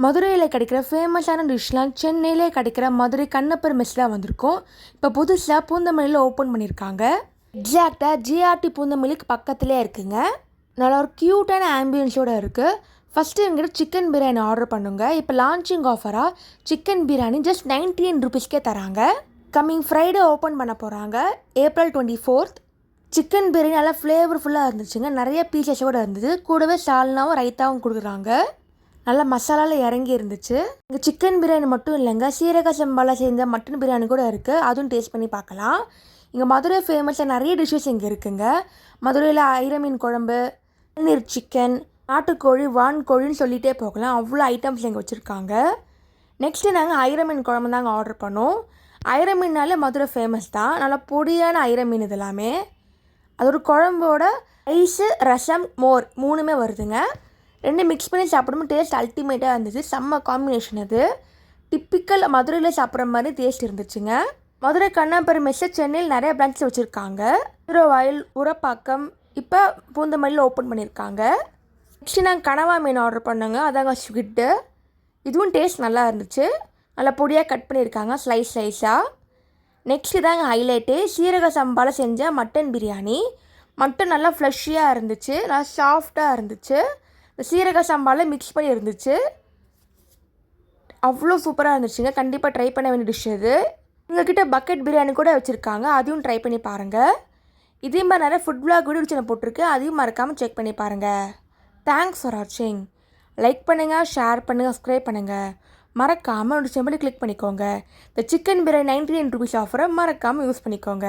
மதுரையில் கிடைக்கிற ஃபேமஸான டிஷ்லாம் சென்னையிலே கிடைக்கிற மதுரை கண்ணப்பர் மெஸ்ஸில் வந்திருக்கும். இப்போ புதுசாக பூந்தமல்லியில் ஓப்பன் பண்ணியிருக்காங்க. எக்ஸாக்டாக ஜிஆர்டி பூந்தமல்லிக்கு பக்கத்துலேயே இருக்குங்க. நல்லா ஒரு க்யூட்டான ஆம்பியன்ஸோடு இருக்குது. ஃபஸ்ட்டு எங்கிட்ட சிக்கன் பிரியாணி ஆர்டர் பண்ணுங்க. இப்போ லான்ச்சிங் ஆஃபராக சிக்கன் பிரியாணி ஜஸ்ட் 99 ருபீஸ்க்கே தராங்க. கம்மிங் ஃப்ரைடே ஓப்பன் பண்ண போகிறாங்க, April 24th. சிக்கன் பிரியாணி நல்லா ஃப்ளேவர்ஃபுல்லாக இருந்துச்சுங்க. நிறைய பீசஸோடு இருந்தது. கூடவே சால்னாவும் ரைத்தாவும் கொடுக்குறாங்க. நல்லா மசாலாவில் இறங்கி இருந்துச்சு. இங்கே சிக்கன் பிரியாணி மட்டும் இல்லைங்க, சீரக சம்பாவில் சேர்ந்த மட்டன் பிரியாணி கூட இருக்குது. அதுவும் டேஸ்ட் பண்ணி பார்க்கலாம். இங்கே மதுரை ஃபேமஸாக நிறைய டிஷ்ஷஸ் இங்கே இருக்குங்க. மதுரையில் ஐரமீன் குழம்பு, பன்னீர் சிக்கன், நாட்டுக்கோழி, வான்கோழின்னு சொல்லிகிட்டே போகலாம். அவ்வளோ ஐட்டம்ஸ் இங்கே வச்சுருக்காங்க. நெக்ஸ்ட்டு நாங்கள் ஐரமீன் குழம்பு தாங்க ஆர்டர் பண்ணோம். ஐரமீன்னாலே மதுரை ஃபேமஸ் தான். நல்லா பொடியான ஐரமீன் இது எல்லாமே. அது ஒரு குழம்போட ரைஸு, ரசம், மோர் 3மே வருதுங்க. 2 மிக்ஸ் பண்ணி சாப்பிடும்போது டேஸ்ட் அல்டிமேட்டாக இருந்துச்சு. செம்ம காம்பினேஷன் அது. டிப்பிக்கல் மதுரையில் சாப்பிட்ற மாதிரி டேஸ்ட் இருந்துச்சுங்க. மதுரை கண்ணப்பர் மெஸ்ஸை சென்னையில் நிறைய பிரான்ச்சஸ் வச்சுருக்காங்க. திருவாயில், உரப்பாக்கம், இப்போ பூந்தமல்லியில் ஓப்பன் பண்ணியிருக்காங்க. நெக்ஸ்ட்டு நாங்கள் கனவா மீன் ஆர்டர் பண்ணோங்க. அதாங்க ஸ்குவிட்டு. இதுவும் டேஸ்ட் நல்லா இருந்துச்சு. நல்லா பொடியாக கட் பண்ணியிருக்காங்க, ஸ்லைஸாக. நெக்ஸ்ட்டு தாங்க ஹைலைட்டு, சீரக சம்பாவில் செஞ்ச மட்டன் பிரியாணி. மட்டன் நல்லா ஃப்ளஷியாக இருந்துச்சு, நல்லா சாஃப்டாக இருந்துச்சு. இந்த சீரக சம்பாவில் மிக்ஸ் பண்ணி இருந்துச்சு. அவ்வளோ சூப்பராக இருந்துச்சுங்க. கண்டிப்பாக ட்ரை பண்ண வேண்டிய டிஷ் இது. உங்கள்கிட்ட பக்கெட் பிரியாணி கூட வச்சுருக்காங்க, அதையும் ட்ரை பண்ணி பாருங்கள். இதே மாதிரி நிறைய ஃபுட் விளாக் வீடியோ சேனல் போட்டிருக்கு, அதையும் மறக்காமல் செக் பண்ணி பாருங்கள். தேங்க்ஸ் ஃபார் வாட்சிங். லைக் பண்ணுங்கள், ஷேர் பண்ணுங்கள், சப்ஸ்கிரைப் பண்ணுங்கள். மறக்காமல் ஒரு சிம்பிளை கிளிக் பண்ணிக்கோங்க. இந்த சிக்கன் பிரியாணி 99 ருபீஸ் ஆஃபரை மறக்காமல் யூஸ் பண்ணிக்கோங்க.